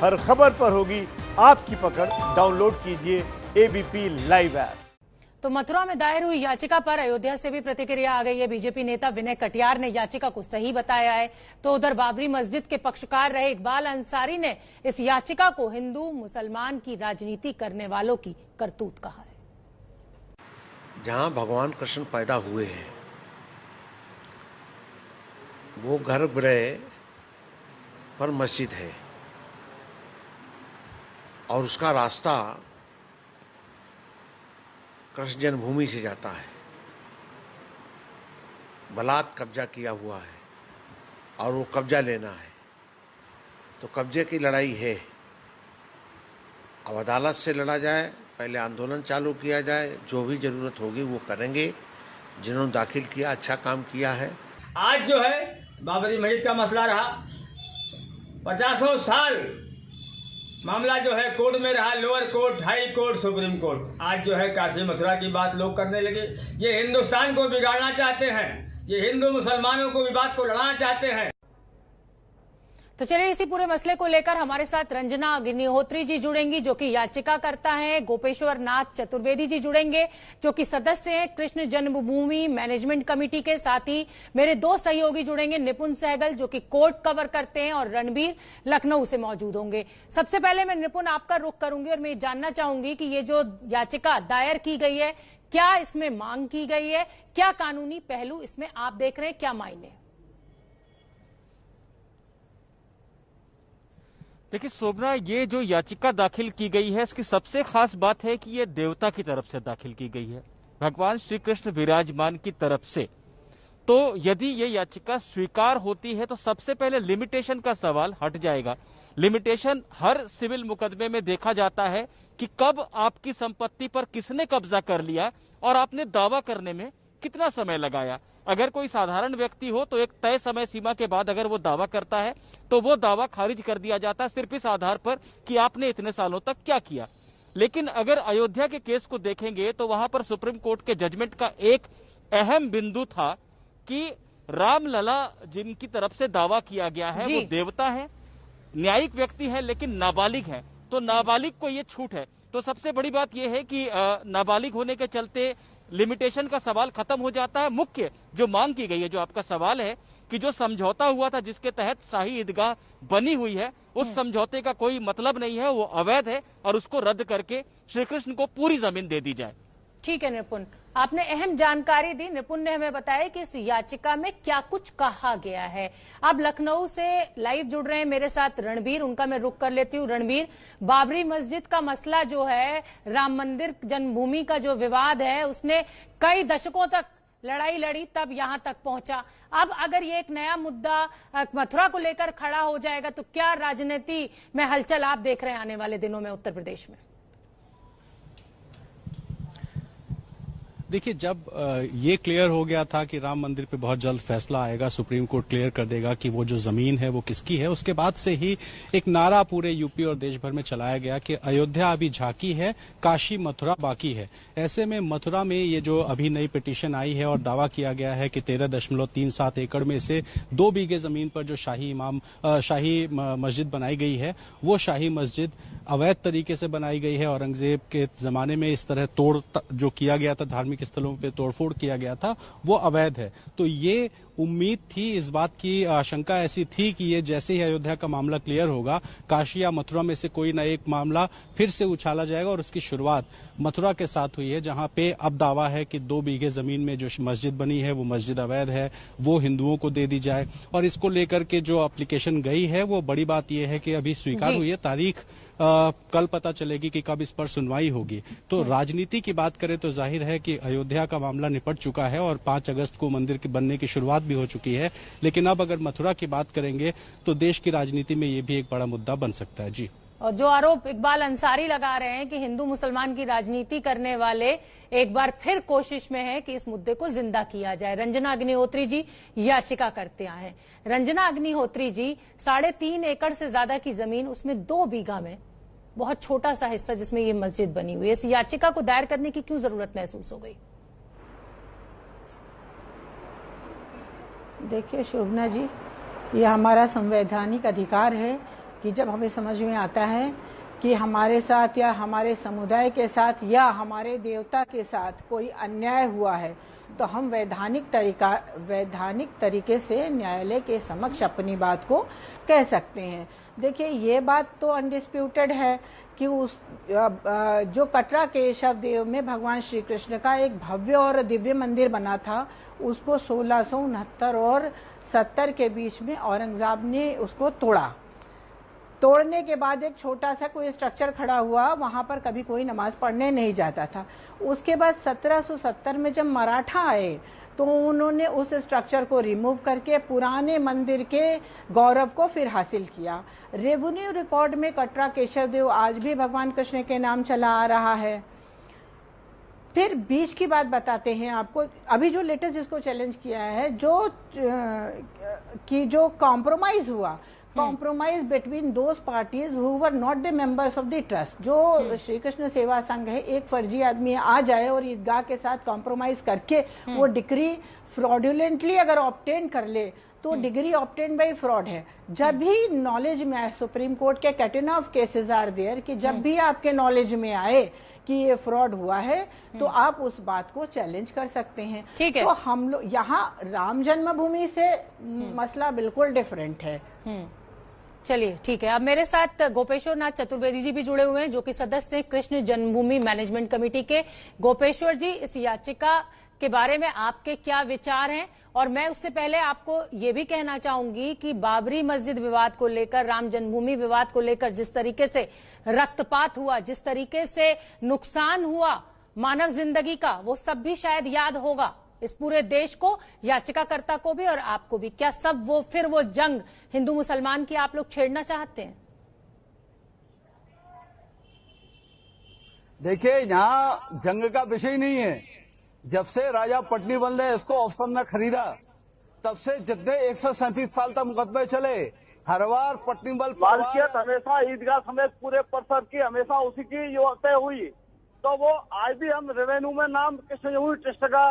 हर खबर पर होगी आपकी पकड़। डाउनलोड कीजिए एबीपी लाइव ऐप। तो मथुरा में दायर हुई याचिका पर अयोध्या से भी प्रतिक्रिया आ गई है। बीजेपी नेता विनय कटियार ने याचिका को सही बताया है, तो उधर बाबरी मस्जिद के पक्षकार रहे इकबाल अंसारी ने इस याचिका को हिंदू मुसलमान की राजनीति करने वालों की करतूत कहा है। जहां भगवान कृष्ण पैदा हुए हैं वो गर्भगृह पर मस्जिद है और उसका रास्ता कृष्ण जन्मभूमि से जाता है। बलात् कब्जा किया हुआ है और वो कब्जा लेना है, तो कब्जे की लड़ाई है। अब अदालत से लड़ा जाए, पहले आंदोलन चालू किया जाए, जो भी जरूरत होगी वो करेंगे। जिन्होंने दाखिल किया अच्छा काम किया है। आज जो है बाबरी मस्जिद का मसला रहा, 50 साल मामला जो है कोर्ट में रहा, lower court, high court, supreme court. आज जो है काशी मथुरा की बात लोग करने लगे। ये हिंदुस्तान को बिगाड़ना चाहते हैं, ये हिंदू मुसलमानों को विवाद को लड़ाना चाहते हैं। तो चलिए इसी पूरे मसले को लेकर हमारे साथ रंजना अग्निहोत्री जी जुड़ेंगी, जो कि याचिका करता है। गोपेश्वर नाथ चतुर्वेदी जी जुड़ेंगे, जो कि सदस्य हैं कृष्ण जन्मभूमि मैनेजमेंट कमेटी के। साथ ही मेरे दो सहयोगी जुड़ेंगे, निपुण सहगल जो कि कोर्ट कवर करते हैं, और रणबीर लखनऊ से मौजूद होंगे। सबसे पहले मैं निपुण आपका रुख करूंगी और मैं जानना चाहूंगी कि ये जो याचिका दायर की गई है, क्या इसमें मांग की गई है, क्या कानूनी पहलू इसमें आप देख रहे हैं, क्या मायने? देखिए शोभना, ये जो याचिका दाखिल की गई है इसकी सबसे खास बात है कि ये देवता की तरफ से दाखिल की गई है, भगवान श्री कृष्ण विराजमान की तरफ से। तो यदि ये याचिका स्वीकार होती है तो सबसे पहले लिमिटेशन का सवाल हट जाएगा। लिमिटेशन हर सिविल मुकदमे में देखा जाता है कि कब आपकी संपत्ति पर किसने कब्जा कर लिया और आपने दावा करने में कितना समय लगाया। अगर कोई साधारण व्यक्ति हो तो एक तय समय सीमा के बाद अगर वो दावा करता है तो वो दावा खारिज कर दिया जाता है, सिर्फ इस आधार पर कि आपने इतने सालों तक क्या किया। लेकिन अगर अयोध्या के केस को देखेंगे तो वहां पर सुप्रीम कोर्ट के जजमेंट का एक अहम बिंदु था कि रामलला जिनकी तरफ से दावा किया गया है वो देवता है, न्यायिक व्यक्ति है, लेकिन नाबालिग है। तो नाबालिग को ये छूट है। तो सबसे बड़ी बात यह है कि नाबालिग होने के चलते लिमिटेशन का सवाल खत्म हो जाता है। मुख्य जो मांग की गई है, जो आपका सवाल है कि जो समझौता हुआ था जिसके तहत शाही ईदगाह बनी हुई है, उस समझौते का कोई मतलब नहीं है, वो अवैध है और उसको रद्द करके श्री कृष्ण को पूरी जमीन दे दी जाए। ठीक है निपुण, आपने अहम जानकारी दी। निपुण ने हमें बताया कि इस याचिका में क्या कुछ कहा गया है। अब लखनऊ से लाइव जुड़ रहे हैं मेरे साथ रणबीर, उनका मैं रुख कर लेती हूँ। रणबीर, बाबरी मस्जिद का मसला जो है, राम मंदिर जन्मभूमि का जो विवाद है, उसने कई दशकों तक लड़ाई लड़ी, तब यहां तक पहुंचा। अब अगर ये एक नया मुद्दा मथुरा को लेकर खड़ा हो जाएगा तो क्या राजनीति में हलचल आप देख रहे हैं आने वाले दिनों में उत्तर प्रदेश में? देखिए, जब ये क्लियर हो गया था कि राम मंदिर पे बहुत जल्द फैसला आएगा, सुप्रीम कोर्ट क्लियर कर देगा कि वो जो जमीन है वो किसकी है, उसके बाद से ही एक नारा पूरे यूपी और देश भर में चलाया गया कि अयोध्या अभी झांकी है, काशी मथुरा बाकी है। ऐसे में मथुरा में ये जो अभी नई पिटीशन आई है और दावा किया गया है कि 13.37 एकड़ में से 2 बीघे जमीन पर जो शाही मस्जिद बनाई गई है, वो शाही मस्जिद अवैध तरीके से बनाई गई है। औरंगजेब के जमाने में इस तरह तोड़ जो किया गया था, धार्मिक स्थलों पे तोड़फोड़ किया गया था, वो अवैध है। तो ये उम्मीद थी, इस बात की आशंका ऐसी थी कि ये जैसे ही अयोध्या का मामला क्लियर होगा, काशी या मथुरा में से कोई ना एक मामला फिर से उछाला जाएगा। और उसकी शुरुआत मथुरा के साथ हुई है, जहां पे अब दावा है कि 2 बीघे जमीन में जो मस्जिद बनी है वो मस्जिद अवैध है, वो हिंदुओं को दे दी जाए। और इसको लेकर के जो एप्लीकेशन गई है, वो बड़ी बात यह है कि अभी स्वीकार हुई है। तारीख कल पता चलेगी कि कब इस पर सुनवाई होगी। तो राजनीति की बात करें तो जाहिर है कि अयोध्या का मामला निपट चुका है और 5 अगस्त को मंदिर के बनने की शुरुआत भी हो चुकी है। लेकिन अब अगर मथुरा की बात करेंगे तो देश की राजनीति में ये भी एक बड़ा मुद्दा बन सकता है। जी, और जो आरोप इकबाल अंसारी लगा रहे हैं कि हिंदू मुसलमान की राजनीति करने वाले एक बार फिर कोशिश में हैं कि इस मुद्दे को जिंदा किया जाए। रंजना अग्निहोत्री जी याचिका करते आए हैं। रंजना अग्निहोत्री जी, 3.5 एकड़ से ज्यादा की जमीन, उसमें 2 बीघा में बहुत छोटा सा हिस्सा जिसमें ये मस्जिद बनी हुई है, इस याचिका को दायर करने की क्यों जरूरत महसूस हो गई? देखिए शोभना जी, ये हमारा संवैधानिक अधिकार है कि जब हमें समझ में आता है कि हमारे साथ या हमारे समुदाय के साथ या हमारे देवता के साथ कोई अन्याय हुआ है, तो हम वैधानिक तरीके से न्यायालय के समक्ष अपनी बात को कह सकते हैं। देखिए, ये बात तो अनडिस्प्यूटेड है कि जो कटरा केशव देव में भगवान श्री कृष्ण का एक भव्य और दिव्य मंदिर बना था, उसको 1669 और 70 के बीच में औरंगजेब ने उसको तोड़ा। तोड़ने के बाद एक छोटा सा कोई स्ट्रक्चर खड़ा हुआ, वहां पर कभी कोई नमाज पढ़ने नहीं जाता था। उसके बाद 1770 में जब मराठा आए तो उन्होंने उस स्ट्रक्चर को रिमूव करके पुराने मंदिर के गौरव को फिर हासिल किया। रेवेन्यू रिकॉर्ड में कटरा केशव देव आज भी भगवान कृष्ण के नाम चला आ रहा है। फिर बीच की बात बताते हैं आपको, अभी जो लेटेस्ट जिसको चैलेंज किया है, जो कॉम्प्रोमाइज हुआ, compromise between those parties who were not the members of the trust. जो श्री कृष्ण सेवा संघ है, एक फर्जी आदमी आ जाए और ईदगाह के साथ कॉम्प्रोमाइज करके वो डिग्री फ्रॉडुलेंटली अगर ऑब्टेन कर ले तो डिग्री ऑब्टेन बाय फ्रॉड है। जब भी नॉलेज में आए, सुप्रीम कोर्ट के category of cases are there, कि जब भी आपके नॉलेज में आए कि ये फ्रॉड हुआ है तो आप उस बात को चैलेंज कर सकते हैं। ठीक है। तो हम लोग यहाँ राम जन्मभूमि से मसला बिल्कुल डिफरेंट है। चलिए, ठीक है। अब मेरे साथ गोपेश्वर नाथ चतुर्वेदी जी भी जुड़े हुए हैं, जो कि सदस्य हैं कृष्ण जन्मभूमि मैनेजमेंट कमेटी के। गोपेश्वर जी, इस याचिका के बारे में आपके क्या विचार हैं? और मैं उससे पहले आपको ये भी कहना चाहूंगी कि बाबरी मस्जिद विवाद को लेकर, राम जन्मभूमि विवाद को लेकर जिस तरीके से रक्तपात हुआ, जिस तरीके से नुकसान हुआ मानव जिंदगी का, वो सब भी शायद याद होगा इस पूरे देश को, याचिकाकर्ता को भी और आपको भी। क्या सब वो जंग हिंदू मुसलमान की आप लोग छेड़ना चाहते हैं? देखिए, यहाँ जंग का विषय नहीं है। जब से राजा पटनी बन रहे इसको ऑप्शन में खरीदा, तब से जितने 137 साल तक मुकदमे चले, हर बार पटनी बल मालकियत हमेशा ईदगाह समेत पूरे परिसर की हमेशा उसी की जो तय हुई। तो वो आज भी हम रेवेन्यू में नाम कृष्ण जन्मभूमि ट्रस्ट का,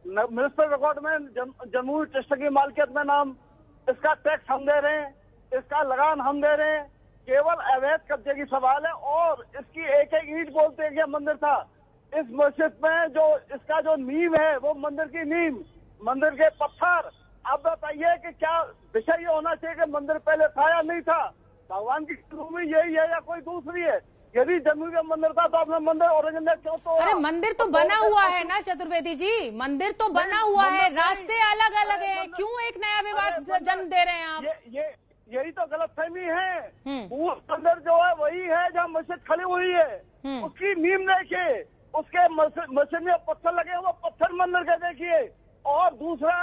म्युनिसिपल रिकॉर्ड में जन्मभूमि ट्रस्ट की मालकियत में नाम, इसका टैक्स हम दे रहे हैं, इसका लगान हम दे रहे हैं। केवल अवैध कब्जे की सवाल है। और इसकी एक एक ईंट बोलते हैं कि मंदिर था। इस मस्जिद में जो इसका जो नींव है, वो मंदिर की नींव, मंदिर के पत्थर। अब बताइए कि क्या विषय ये होना चाहिए कि मंदिर पहले था या नहीं था? भगवान की जन्मभूमि यही है या कोई दूसरी है? यदि जन्मभूमि का मंदिर था तो आपने मंदिर औरंगजेब क्यों तोड़ा? अरे मंदिर तो बना हुआ है ना चतुर्वेदी जी, मंदिर तो बना हुआ है, रास्ते अलग अलग है, क्यों एक नया विवाद जन्म दे रहे हैं आप? यही तो गलतफहमी है। वो मंदिर जो है वही है जहाँ मस्जिद खड़ी हुई है, उसकी नींव देखिए, उसके मस्जिद में पत्थर लगे, वो पत्थर मंदिर के देखिए। और दूसरा,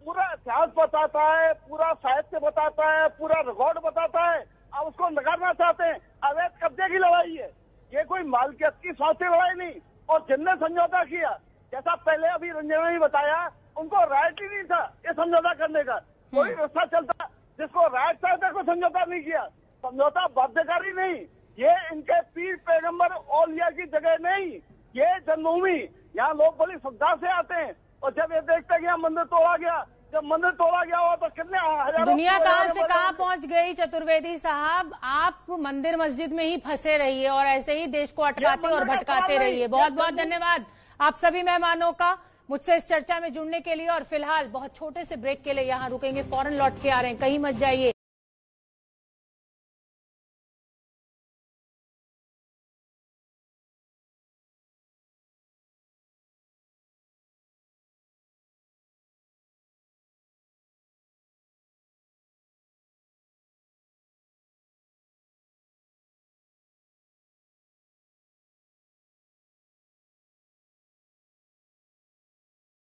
पूरा इतिहास बताता है, पूरा साहित्य बताता है, पूरा रिकॉर्ड बताता है। अब उसको नकारना चाहते हैं। अवैध कब्जे की लड़ाई है ये, कोई मालकियत की स्वास्थ्य लड़ाई नहीं। और जिनने समझौता किया, जैसा पहले अभी रंजना ने बताया, उनको राइट ही नहीं था ये समझौता करने का। कोई रास्ता चलता जिसको राइट था को समझौता नहीं किया। समझौता बाध्यकारी नहीं, ये इनके पीर पैगंबर औलिया की जगह नहीं, ये जन्मभूमि। यहाँ लोग बड़ी श्रद्धा से आते हैं और जब ये देखते हैं कि यहाँ मंदिर तोड़ा गया, जब मंदिर तोड़ा गया हुआ तो कितने हजारों, दुनिया कहां से कहां पहुंच गई चतुर्वेदी साहब। आप मंदिर मस्जिद में ही फंसे रहिए और ऐसे ही देश को अटकाते और भटकाते रहिए। बहुत बहुत धन्यवाद आप सभी मेहमानों का मुझसे इस चर्चा में जुड़ने के लिए। और फिलहाल बहुत छोटे से ब्रेक के लिए यहाँ रुकेंगे, फौरन लौट के आ रहे हैं, कहीं मत जाइए।